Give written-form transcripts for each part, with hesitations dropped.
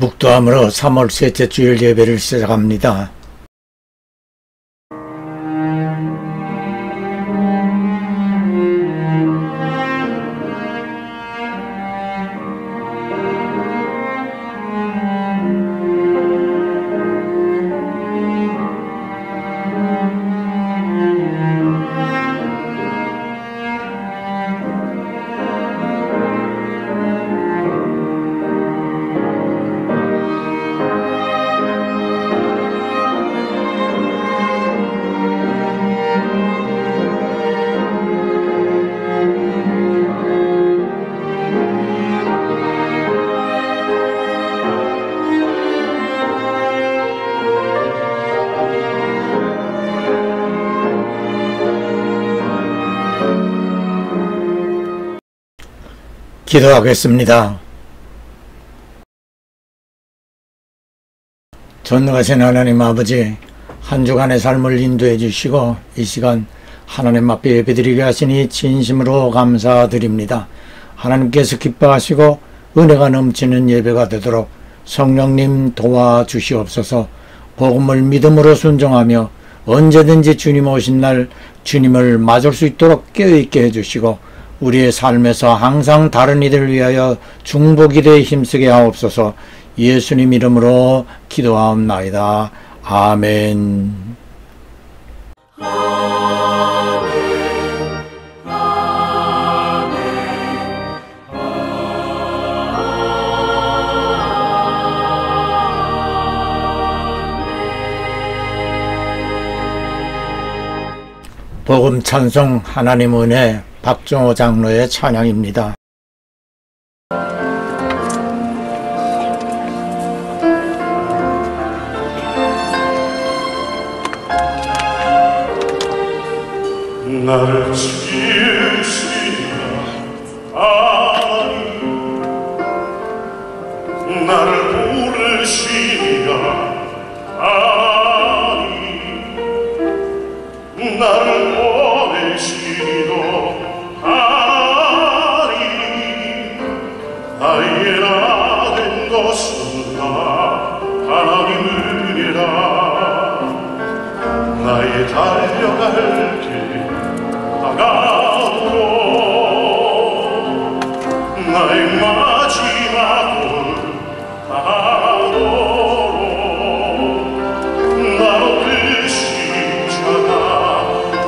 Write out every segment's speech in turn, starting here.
묵도함으로 3월 셋째 주일 예배를 시작합니다. 기도하겠습니다. 전능하신 하나님 아버지, 한 주간의 삶을 인도해 주시고 이 시간 하나님 앞에 예배드리게 하시니 진심으로 감사드립니다. 하나님께서 기뻐하시고 은혜가 넘치는 예배가 되도록 성령님 도와주시옵소서. 복음을 믿음으로 순종하며 언제든지 주님 오신 날 주님을 맞을 수 있도록 깨어있게 해주시고 우리의 삶에서 항상 다른 이들을 위하여 중보기 도에 힘쓰게 하옵소서. 예수님 이름으로 기도하옵나이다. 아멘. 복음 찬송 하나님 은혜 박종호 장로의 찬양입니다. 나를 지으시나 하나님, 나를 부르시나 하나님, 나를 보내시도 나의 된 것은 다 하나님 은혜라. 나의 달려갈 길 다가오고 나의 마지막 올 다가오고 나로 그 십자가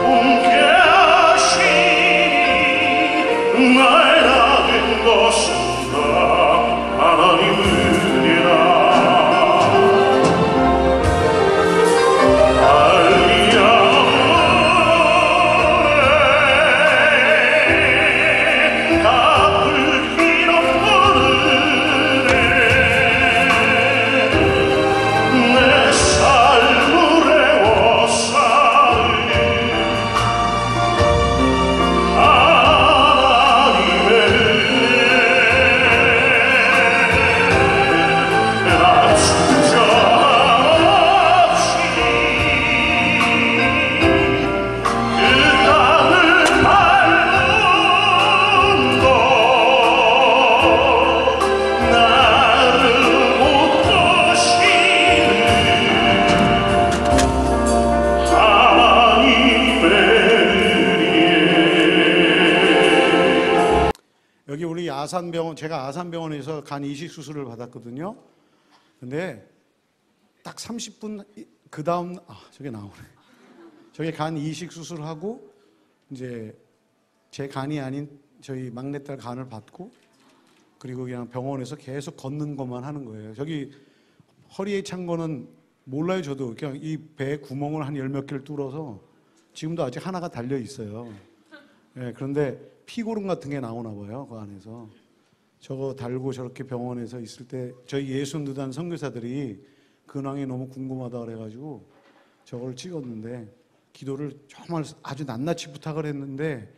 함께 하시니 나의 다 된 것은 하나님 은혜라. 여기 우리 아산병원, 제가 아산병원에서 간 이식 수술을 받았거든요. 근데 딱 30분 그 다음 저게 나오네. 저게 간 이식 수술하고 이제 제 간이 아닌 저희 막내딸 간을 받고 그리고 그냥 병원에서 계속 걷는 것만 하는 거예요. 저기 허리에 찬 거는 몰라요. 저도 그냥 이 배에 구멍을 한 10몇 개를 뚫어서 지금도 아직 하나가 달려 있어요. 네, 그런데 피고름 같은 게 나오나 봐요. 그 안에서. 저거 달고 저렇게 병원에서 있을 때 저희 예순두단 선교사들이 근황이 너무 궁금하다 그래가지고 저걸 찍었는데 기도를 정말 아주 낱낱이 부탁을 했는데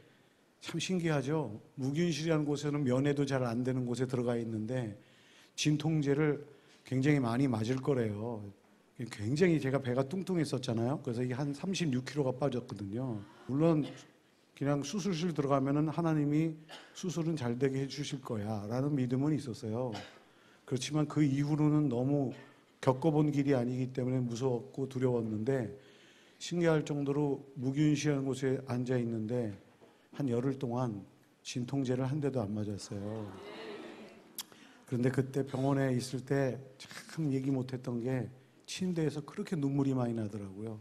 참 신기하죠. 무균실이라는 곳에는 면회도 잘 안 되는 곳에 들어가 있는데 진통제를 굉장히 많이 맞을 거래요. 굉장히 제가 배가 뚱뚱했었잖아요. 그래서 이게 한 36kg가 빠졌거든요. 물론 그냥 수술실 들어가면은 하나님이 수술은 잘 되게 해주실 거야 라는 믿음은 있었어요. 그렇지만 그 이후로는 너무 겪어본 길이 아니기 때문에 무서웠고 두려웠는데 신기할 정도로 무균실한 곳에 앉아 있는데 한 열흘 동안 진통제를 한 대도 안 맞았어요. 그런데 그때 병원에 있을 때 참 얘기 못했던 게 침대에서 그렇게 눈물이 많이 나더라고요.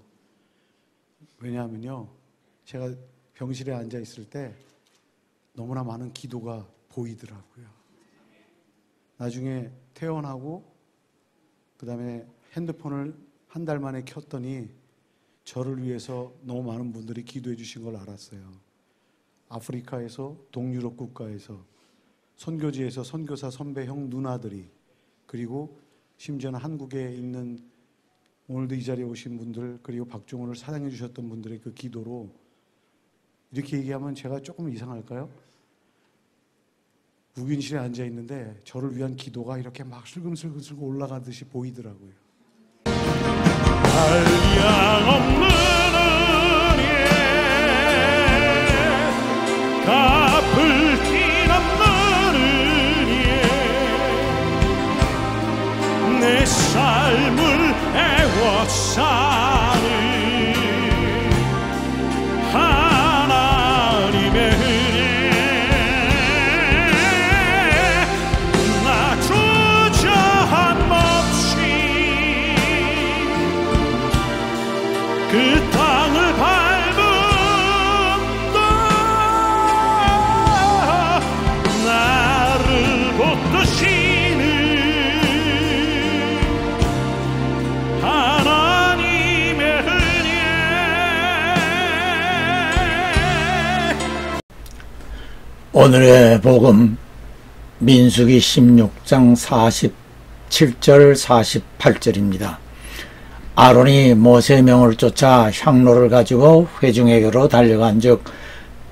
왜냐하면요, 제가 병실에 앉아 있을 때 너무나 많은 기도가 보이더라고요. 나중에 퇴원하고 그 다음에 핸드폰을 한 달 만에 켰더니 저를 위해서 너무 많은 분들이 기도해 주신 걸 알았어요. 아프리카에서, 동유럽 국가에서, 선교지에서 선교사 선배 형 누나들이, 그리고 심지어는 한국에 있는 오늘도 이 자리에 오신 분들, 그리고 박종훈을 사랑해 주셨던 분들의 그 기도로, 이렇게 얘기하면 제가 조금 이상할까요? 무균실에 앉아 있는데 저를 위한 기도가 이렇게 막 슬금슬금 올라가듯이 보이더라고요. 한량 없는 은혜 갚을 길 없는 은혜 내 삶을 애워싸는 하나님의 은혜 나 주저함없이 그 땅을 밟은다 나를 붙드시는 하나님의 은혜. 오늘의 복음 민수기 16장 47절 48절입니다. 아론이 모세의 명을 쫓아 향로를 가지고 회중에게로 달려간 즉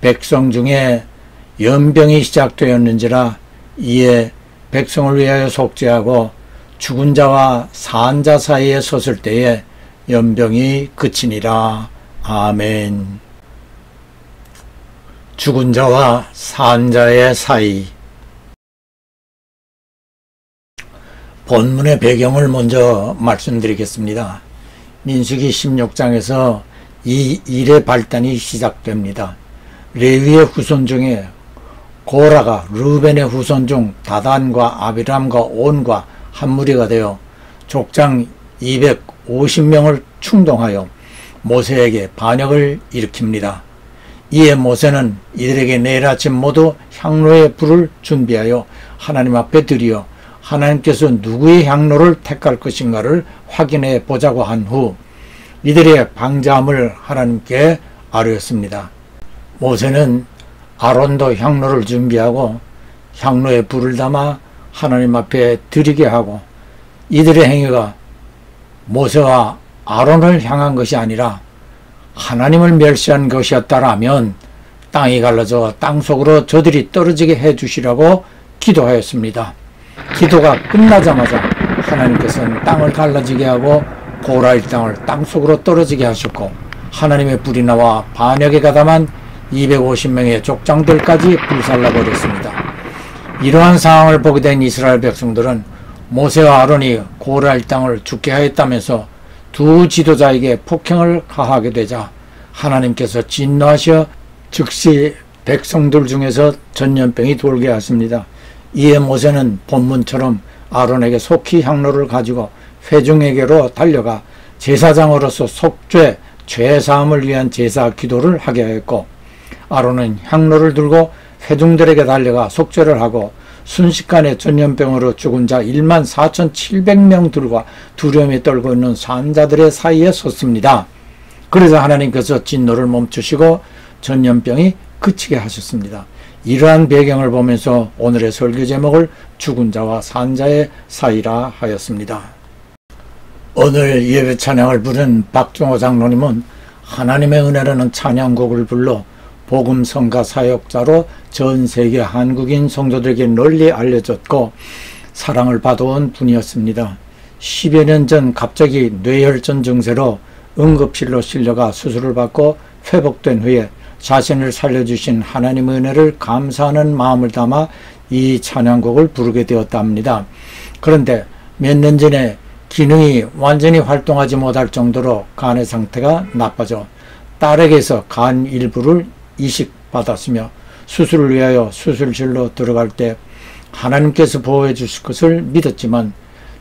백성 중에 연병이 시작되었는지라 이에 백성을 위하여 속죄하고 죽은 자와 산 자 사이에 섰을 때에 연병이 그치니라. 아멘. 죽은 자와 산 자의 사이. 본문의 배경을 먼저 말씀드리겠습니다. 민수기 16장에서 이 일의 발단이 시작됩니다. 레위의 후손 중에 고라가 르벤의 후손 중 다단과 아비람과 온과 한 무리가 되어 족장 250명을 충동하여 모세에게 반역을 일으킵니다. 이에 모세는 이들에게 내일 아침 모두 향로의 불을 준비하여 하나님 앞에 드리어 하나님께서 누구의 향로를 택할 것인가를 확인해 보자고 한 후 이들의 방자함을 하나님께 아뢰었습니다. 모세는 아론도 향로를 준비하고 향로에 불을 담아 하나님 앞에 드리게 하고 이들의 행위가 모세와 아론을 향한 것이 아니라 하나님을 멸시한 것이었다라면 땅이 갈라져 땅속으로 저들이 떨어지게 해주시라고 기도하였습니다. 기도가 끝나자마자 하나님께서는 땅을 갈라지게 하고 고라의 땅을 땅속으로 떨어지게 하셨고 하나님의 불이 나와 반역에 가담한 250명의 족장들까지 불살라버렸습니다. 이러한 상황을 보게 된 이스라엘 백성들은 모세와 아론이 고라의 땅을 죽게 하였다면서 두 지도자에게 폭행을 가하게 되자 하나님께서 진노하셔 즉시 백성들 중에서 전염병이 돌게 하십니다. 이에 모세는 본문처럼 아론에게 속히 향로를 가지고 회중에게로 달려가 제사장으로서 속죄, 죄사함을 위한 제사 기도를 하게 하였고 아론은 향로를 들고 회중들에게 달려가 속죄를 하고 순식간에 전염병으로 죽은 자 14,700명들과 두려움에 떨고 있는 산자들의 사이에 섰습니다. 그래서 하나님께서 진노를 멈추시고 전염병이 그치게 하셨습니다. 이러한 배경을 보면서 오늘의 설교 제목을 죽은 자와 산 자의 사이라 하였습니다. 오늘 예배 찬양을 부른 박종호 장로님은 하나님의 은혜라는 찬양곡을 불러 복음 성가 사역자로 전 세계 한국인 성도들에게 널리 알려졌고 사랑을 받아온 분이었습니다. 10여 년 전 갑자기 뇌혈전 증세로 응급실로 실려가 수술을 받고 회복된 후에 자신을 살려주신 하나님의 은혜를 감사하는 마음을 담아 이 찬양곡을 부르게 되었답니다. 그런데 몇 년 전에 기능이 완전히 활동하지 못할 정도로 간의 상태가 나빠져 딸에게서 간 일부를 이식받았으며 수술을 위하여 수술실로 들어갈 때 하나님께서 보호해 주실 것을 믿었지만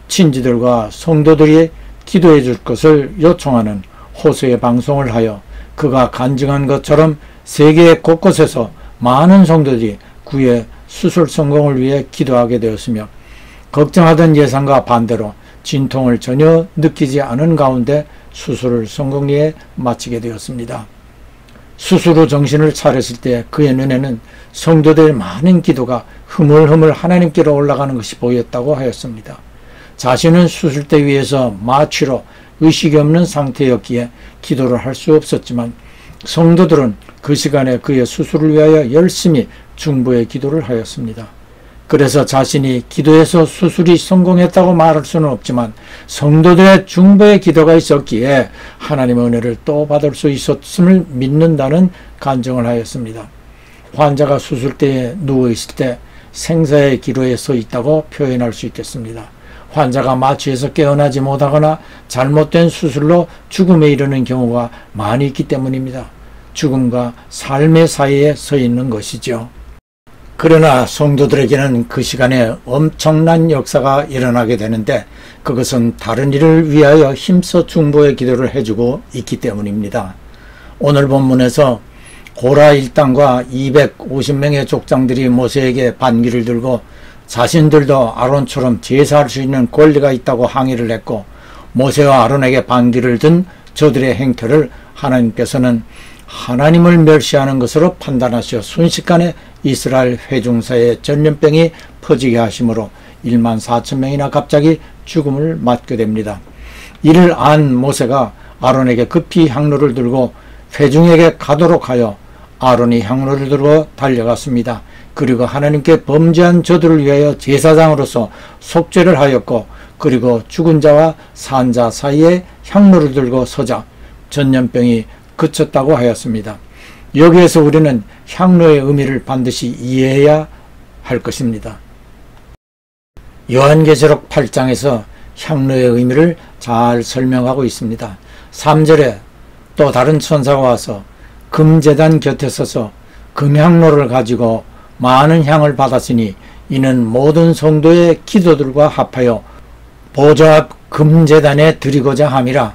친지들과 성도들이 기도해 줄 것을 요청하는 호소의 방송을 하여 그가 간증한 것처럼 세계 곳곳에서 많은 성도들이 그의 수술 성공을 위해 기도하게 되었으며 걱정하던 예상과 반대로 진통을 전혀 느끼지 않은 가운데 수술을 성공리에 마치게 되었습니다. 수술 후 정신을 차렸을 때 그의 눈에는 성도들의 많은 기도가 흐물흐물 하나님께로 올라가는 것이 보였다고 하였습니다. 자신은 수술대 위에서 마취로 의식이 없는 상태였기에 기도를 할 수 없었지만 성도들은 그 시간에 그의 수술을 위하여 열심히 중보의 기도를 하였습니다. 그래서 자신이 기도해서 수술이 성공했다고 말할 수는 없지만 성도들의 중보의 기도가 있었기에 하나님의 은혜를 또 받을 수 있었음을 믿는다는 간증을 하였습니다. 환자가 수술대에 누워있을 때 생사의 기로에 서 있다고 표현할 수 있겠습니다. 환자가 마취해서 깨어나지 못하거나 잘못된 수술로 죽음에 이르는 경우가 많이 있기 때문입니다. 죽음과 삶의 사이에 서 있는 것이죠. 그러나 성도들에게는 그 시간에 엄청난 역사가 일어나게 되는데 그것은 다른 일을 위하여 힘써 중보의 기도를 해주고 있기 때문입니다. 오늘 본문에서 고라 일당과 250명의 족장들이 모세에게 반기를 들고 자신들도 아론처럼 제사할 수 있는 권리가 있다고 항의를 했고 모세와 아론에게 반기를 든 저들의 행태를 하나님께서는 하나님을 멸시하는 것으로 판단하시어 순식간에 이스라엘 회중사에 전염병이 퍼지게 하심으로 1만 4천 명이나 갑자기 죽음을 맞게 됩니다. 이를 안 모세가 아론에게 급히 향로를 들고 회중에게 가도록 하여 아론이 향로를 들고 달려갔습니다. 그리고 하나님께 범죄한 저들을 위하여 제사장으로서 속죄를 하였고 그리고 죽은 자와 산 자 사이에 향로를 들고 서자 전염병이 그쳤다고 하였습니다. 여기에서 우리는 향로의 의미를 반드시 이해해야 할 것입니다. 요한계시록 8장에서 향로의 의미를 잘 설명하고 있습니다. 3절에 또 다른 천사가 와서 금제단 곁에 서서 금향로를 가지고 많은 향을 받았으니 이는 모든 성도의 기도들과 합하여 보좌 앞 금제단에 드리고자 함이라.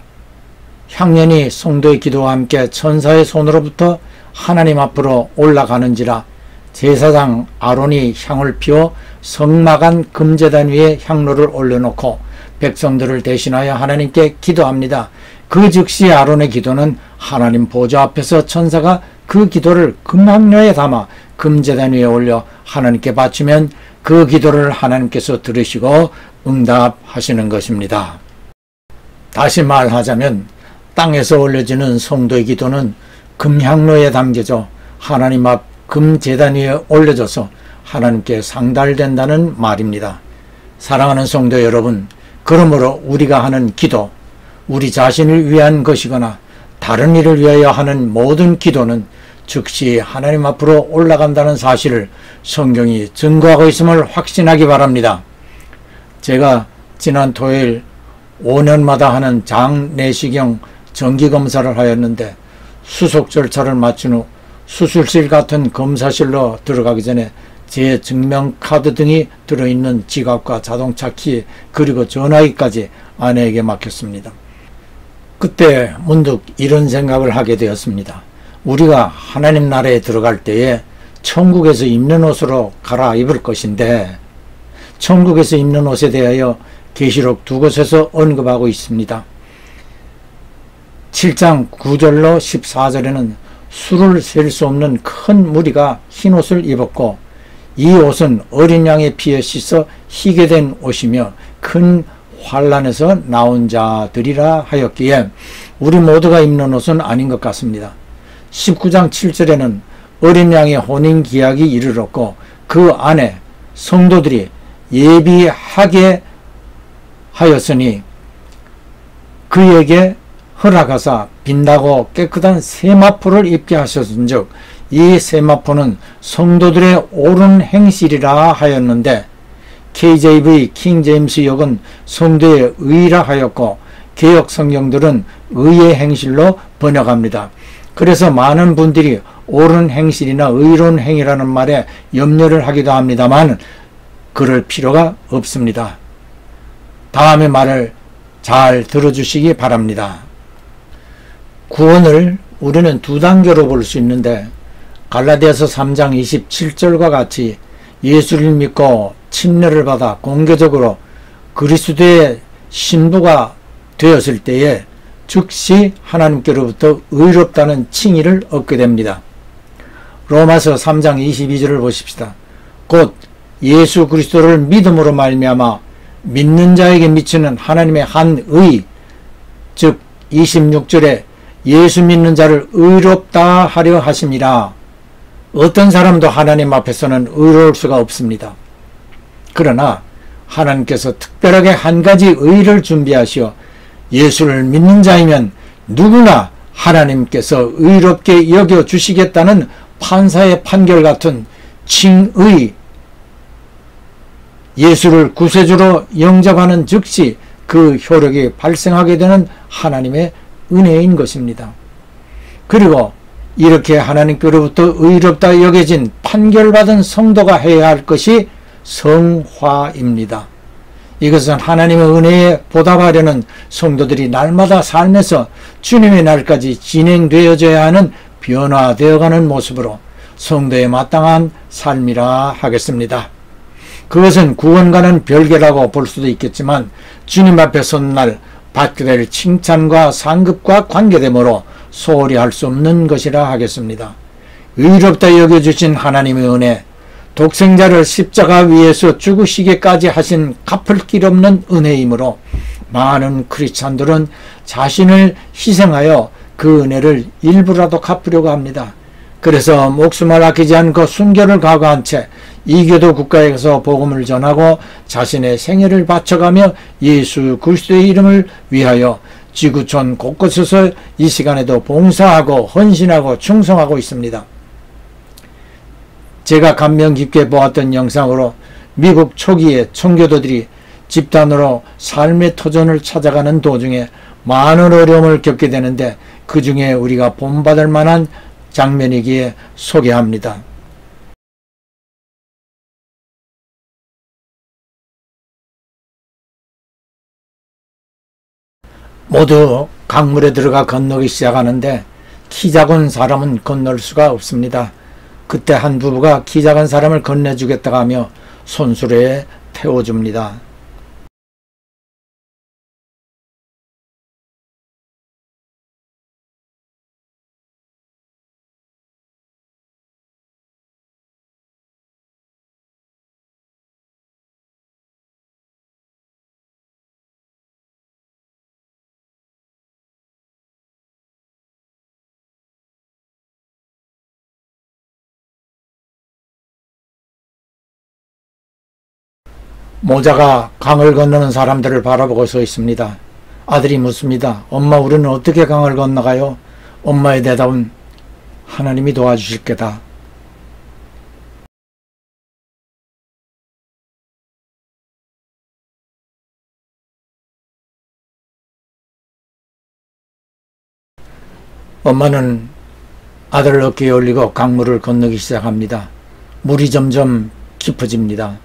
향연이 성도의 기도와 함께 천사의 손으로부터 하나님 앞으로 올라가는지라. 제사장 아론이 향을 피워 성막안 금제단 위에 향로를 올려놓고 백성들을 대신하여 하나님께 기도합니다. 그 즉시 아론의 기도는 하나님 보좌 앞에서 천사가 그 기도를 금향로에 담아 금제단 위에 올려 하나님께 바치면 그 기도를 하나님께서 들으시고 응답하시는 것입니다. 다시 말하자면 땅에서 올려지는 성도의 기도는 금향로에 담겨져 하나님 앞 금제단 위에 올려져서 하나님께 상달된다는 말입니다. 사랑하는 성도 여러분, 그러므로 우리가 하는 기도, 우리 자신을 위한 것이거나 다른 일을 위하여 하는 모든 기도는 즉시 하나님 앞으로 올라간다는 사실을 성경이 증거하고 있음을 확신하기 바랍니다. 제가 지난 토요일 5년마다 하는 장내시경 정기검사를 하였는데 수속 절차를 마친 후 수술실 같은 검사실로 들어가기 전에 제 증명카드 등이 들어있는 지갑과 자동차 키 그리고 전화기까지 아내에게 맡겼습니다. 그때 문득 이런 생각을 하게 되었습니다. 우리가 하나님 나라에 들어갈 때에 천국에서 입는 옷으로 갈아입을 것인데 천국에서 입는 옷에 대하여 계시록 두 곳에서 언급하고 있습니다. 7장 9절로 14절에는 수를 셀 수 없는 큰 무리가 흰 옷을 입었고 이 옷은 어린 양의 피에 씻어 희게 된 옷이며 큰 환란에서 나온 자들이라 하였기에 우리 모두가 입는 옷은 아닌 것 같습니다. 19장 7절에는 어린 양의 혼인기약이 이르렀고 그 안에 성도들이 예비하게 하였으니 그에게 허락하사 빛나고 깨끗한 세마포를 입게 하셨은즉 이 세마포는 성도들의 옳은 행실이라 하였는데 KJV 킹 제임스 역은 성도의 의라 하였고 개역 성경들은 의의 행실로 번역합니다. 그래서 많은 분들이 옳은 행실이나 의로운 행위라는 말에 염려를 하기도 합니다만 그럴 필요가 없습니다. 다음의 말을 잘 들어주시기 바랍니다. 구원을 우리는 두 단계로 볼 수 있는데 갈라디아서 3장 27절과 같이 예수를 믿고 침례를 받아 공개적으로 그리스도의 신부가 되었을 때에 즉시 하나님께로부터 의롭다는 칭의를 얻게 됩니다. 로마서 3장 22절을 보십시다. 곧 예수 그리스도를 믿음으로 말미암아 믿는 자에게 미치는 하나님의 한 의, 즉 26절에 예수 믿는 자를 의롭다 하려 하심이라. 어떤 사람도 하나님 앞에서는 의로울 수가 없습니다. 그러나 하나님께서 특별하게 한 가지 의를 준비하시어 예수를 믿는 자이면 누구나 하나님께서 의롭게 여겨주시겠다는 판사의 판결 같은 칭의, 예수를 구세주로 영접하는 즉시 그 효력이 발생하게 되는 하나님의 은혜인 것입니다. 그리고 이렇게 하나님께로부터 의롭다 여겨진 판결받은 성도가 해야 할 것이 성화입니다. 이것은 하나님의 은혜에 보답하려는 성도들이 날마다 삶에서 주님의 날까지 진행되어져야 하는 변화되어가는 모습으로 성도에 마땅한 삶이라 하겠습니다. 그것은 구원과는 별개라고 볼 수도 있겠지만 주님 앞에 선 날 받게 될 칭찬과 상급과 관계되므로 소홀히 할 수 없는 것이라 하겠습니다. 의롭다 여겨주신 하나님의 은혜, 독생자를 십자가 위에서 죽으시기까지 하신 갚을 길 없는 은혜이므로 많은 크리스찬들은 자신을 희생하여 그 은혜를 일부라도 갚으려고 합니다. 그래서 목숨을 아끼지 않고 순교를 각오한 채 이교도 국가에 가서 복음을 전하고 자신의 생애를 바쳐가며 예수 그리스도의 이름을 위하여 지구촌 곳곳에서 이 시간에도 봉사하고 헌신하고 충성하고 있습니다. 제가 감명 깊게 보았던 영상으로 미국 초기에 청교도들이 집단으로 삶의 터전을 찾아가는 도중에 많은 어려움을 겪게 되는데 그 중에 우리가 본받을 만한 장면이기에 소개합니다. 모두 강물에 들어가 건너기 시작하는데 키 작은 사람은 건널 수가 없습니다. 그때 한 부부가 키 작은 사람을 건네주겠다고 하며 손수레에 태워줍니다. 모자가 강을 건너는 사람들을 바라보고 서 있습니다. 아들이 묻습니다. 엄마, 우리는 어떻게 강을 건너가요? 엄마의 대답은 하나님이 도와주실 게다. 엄마는 아들을 어깨에 올리고 강물을 건너기 시작합니다. 물이 점점 깊어집니다.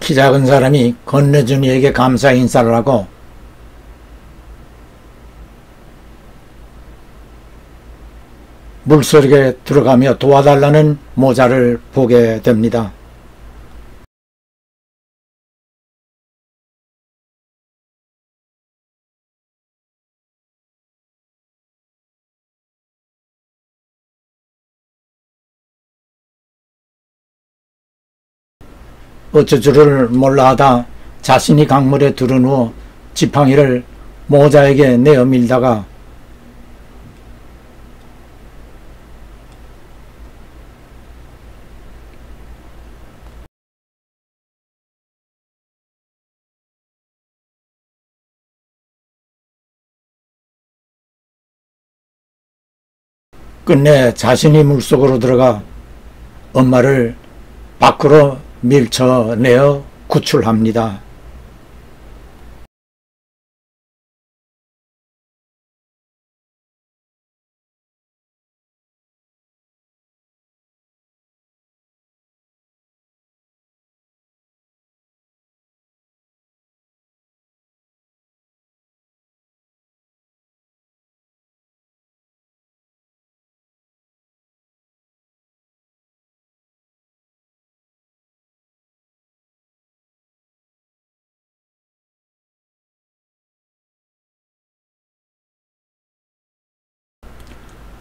키 작은 사람이 건네준 이에게 감사 인사를 하고 물속에 들어가며 도와달라는 모자를 보게 됩니다. 어쩔 줄을 몰라 하다 자신이 강물에 들은 후 지팡이를 모자에게 내어 밀다가 끝내 자신이 물속으로 들어가 엄마를 밖으로 밀쳐내어 구출합니다.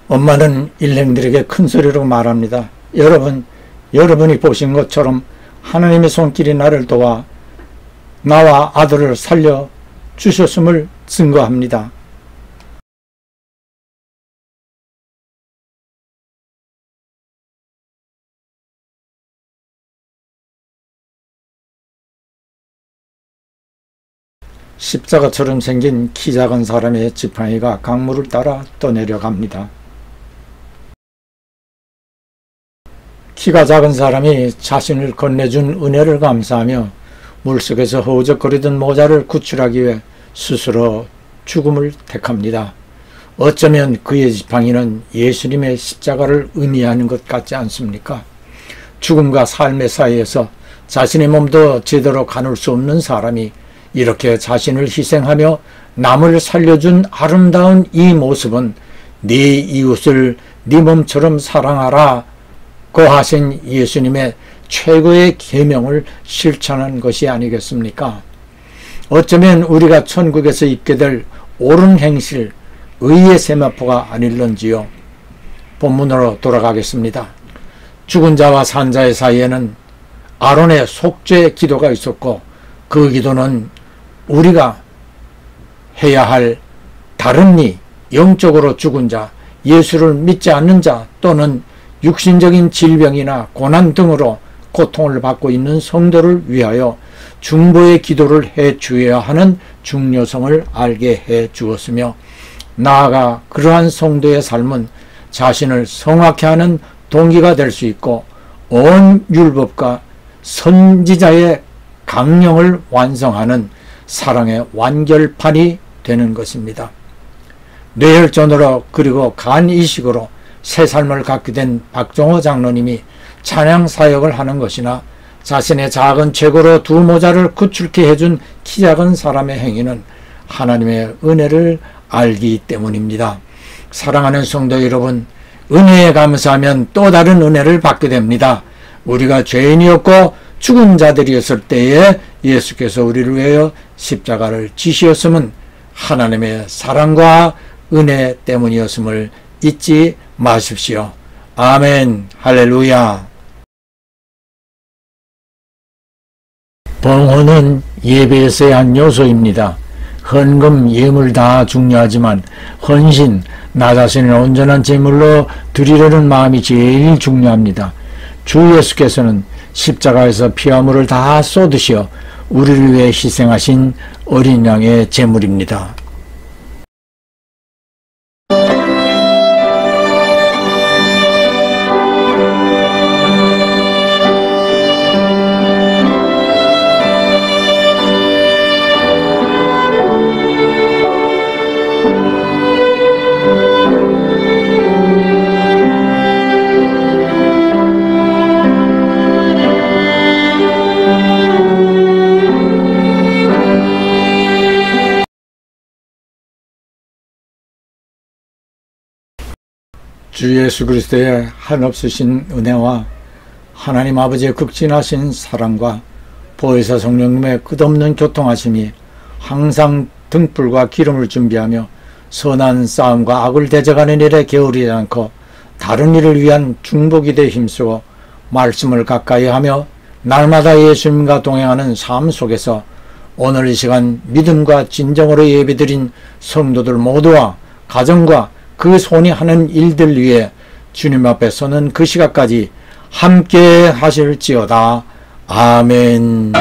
엄마는 일행들에게 큰 소리로 말합니다. 여러분이 보신 것처럼 하나님의 손길이 나를 도와 나와 아들을 살려 주셨음을 증거합니다. 십자가처럼 생긴 키 작은 사람의 지팡이가 강물을 따라 떠내려갑니다. 키가 작은 사람이 자신을 건네준 은혜를 감사하며 물속에서 허우적거리던 모자를 구출하기 위해 스스로 죽음을 택합니다. 어쩌면 그의 지팡이는 예수님의 십자가를 의미하는 것 같지 않습니까? 죽음과 삶의 사이에서 자신의 몸도 제대로 가눌 수 없는 사람이 이렇게 자신을 희생하며 남을 살려준 아름다운 이 모습은 네 이웃을 네 몸처럼 사랑하라 고 하신 예수님의 최고의 계명을 실천한 것이 아니겠습니까? 어쩌면 우리가 천국에서 입게 될 옳은 행실, 의의 세마포가 아닐런지요. 본문으로 돌아가겠습니다. 죽은 자와 산 자의 사이에는 아론의 속죄 기도가 있었고 그 기도는 우리가 해야 할 다른 이, 영적으로 죽은 자, 예수를 믿지 않는 자 또는 육신적인 질병이나 고난 등으로 고통을 받고 있는 성도를 위하여 중보의 기도를 해 주어야 하는 중요성을 알게 해 주었으며 나아가 그러한 성도의 삶은 자신을 성악케 하는 동기가 될 수 있고 온 율법과 선지자의 강령을 완성하는 사랑의 완결판이 되는 것입니다. 뇌혈전으로 그리고 간 이식으로 새 삶을 갖게 된 박종호 장로님이 찬양 사역을 하는 것이나 자신의 작은 죄고로 두 모자를 구출케 해준 키 작은 사람의 행위는 하나님의 은혜를 알기 때문입니다. 사랑하는 성도 여러분, 은혜에 감사하면 또 다른 은혜를 받게 됩니다. 우리가 죄인이었고 죽은 자들이었을 때에 예수께서 우리를 위하여 십자가를 지시었음은 하나님의 사랑과 은혜 때문이었음을 잊지 마십시오. 아멘. 할렐루야. 봉헌은 예배에서의 한 요소입니다. 헌금, 예물 다 중요하지만 헌신, 나 자신을 온전한 제물로 드리려는 마음이 제일 중요합니다. 주 예수께서는 십자가에서 피와 물을 다 쏟으시어 우리를 위해 희생하신 어린 양의 제물입니다. 주 예수 그리스도의 한없으신 은혜와 하나님 아버지의 극진하신 사랑과 보혜사 성령님의 끝없는 교통하심이 항상 등불과 기름을 준비하며 선한 싸움과 악을 대적하는 일에 게으르지 않고 다른 일을 위한 중보기도에 힘쓰고 말씀을 가까이 하며 날마다 예수님과 동행하는 삶 속에서 오늘 이 시간 믿음과 진정으로 예배드린 성도들 모두와 가정과 그 손이 하는 일들 위해 주님 앞에 서는 그 시각까지 함께 하실지어다. 아멘.